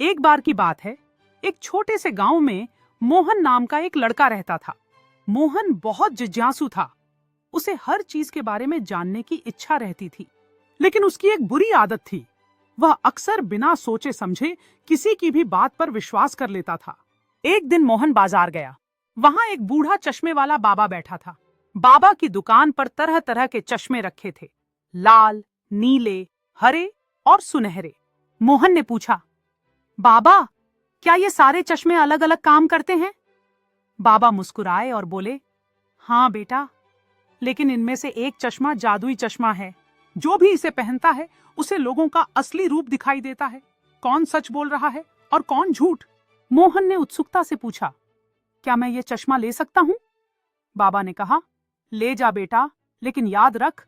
एक बार की बात है, एक छोटे से गांव में मोहन नाम का एक लड़का रहता था। मोहन बहुत जिज्ञासु था। उसे हर चीज के बारे में जानने की इच्छा रहती थी, लेकिन उसकी एक बुरी आदत थी। वह अक्सर बिना सोचे समझे किसी की भी बात पर विश्वास कर लेता था। एक दिन मोहन बाजार गया। वहां एक बूढ़ा चश्मे वाला बाबा बैठा था। बाबा की दुकान पर तरह तरह के चश्मे रखे थे, लाल, नीले, हरे और सुनहरे। मोहन ने पूछा, बाबा, क्या ये सारे चश्मे अलग अलग काम करते हैं? बाबा मुस्कुराए और बोले, हाँ बेटा, लेकिन इनमें से एक चश्मा जादुई चश्मा है। जो भी इसे पहनता है उसे लोगों का असली रूप दिखाई देता है। कौन सच बोल रहा है और कौन झूठ? मोहन ने उत्सुकता से पूछा, क्या मैं ये चश्मा ले सकता हूँ? बाबा ने कहा, ले जा बेटा, लेकिन याद रख,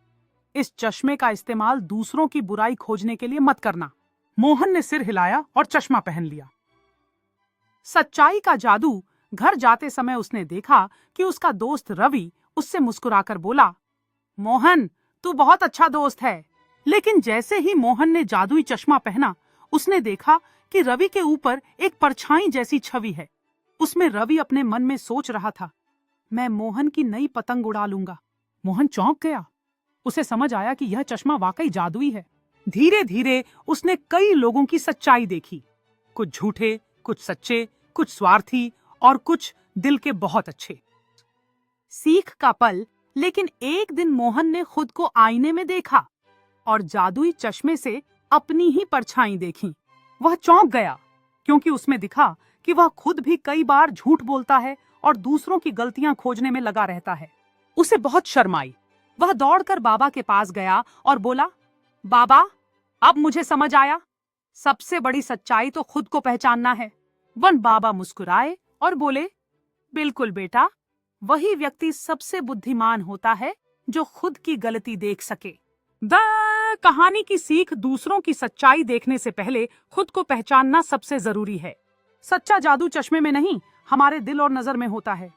इस चश्मे का इस्तेमाल दूसरों की बुराई खोजने के लिए मत करना। मोहन ने सिर हिलाया और चश्मा पहन लिया। सच्चाई का जादू। घर जाते समय उसने देखा कि उसका दोस्त रवि उससे मुस्कुराकर बोला, मोहन, तू बहुत अच्छा दोस्त है। लेकिन जैसे ही मोहन ने जादुई चश्मा पहना, उसने देखा कि रवि के ऊपर एक परछाई जैसी छवि है। उसमें रवि अपने मन में सोच रहा था, मैं मोहन की नई पतंग उड़ा लूंगा। मोहन चौंक गया। उसे समझ आया कि यह चश्मा वाकई जादुई है। धीरे धीरे उसने कई लोगों की सच्चाई देखी। कुछ झूठे, कुछ सच्चे, कुछ स्वार्थी और कुछ दिल के बहुत अच्छे। सीख का पल। लेकिन एक दिन मोहन ने खुद को आईने में देखा और जादुई चश्मे से अपनी ही परछाई देखी। वह चौंक गया, क्योंकि उसमें दिखा कि वह खुद भी कई बार झूठ बोलता है और दूसरों की गलतियां खोजने में लगा रहता है। उसे बहुत शर्म आई। वह दौड़कर बाबा के पास गया और बोला, बाबा, अब मुझे समझ आया, सबसे बड़ी सच्चाई तो खुद को पहचानना है। बाबा मुस्कुराए और बोले, बिल्कुल बेटा, वही व्यक्ति सबसे बुद्धिमान होता है जो खुद की गलती देख सके। कहानी की सीख। दूसरों की सच्चाई देखने से पहले खुद को पहचानना सबसे जरूरी है। सच्चा जादू चश्मे में नहीं, हमारे दिल और नजर में होता है।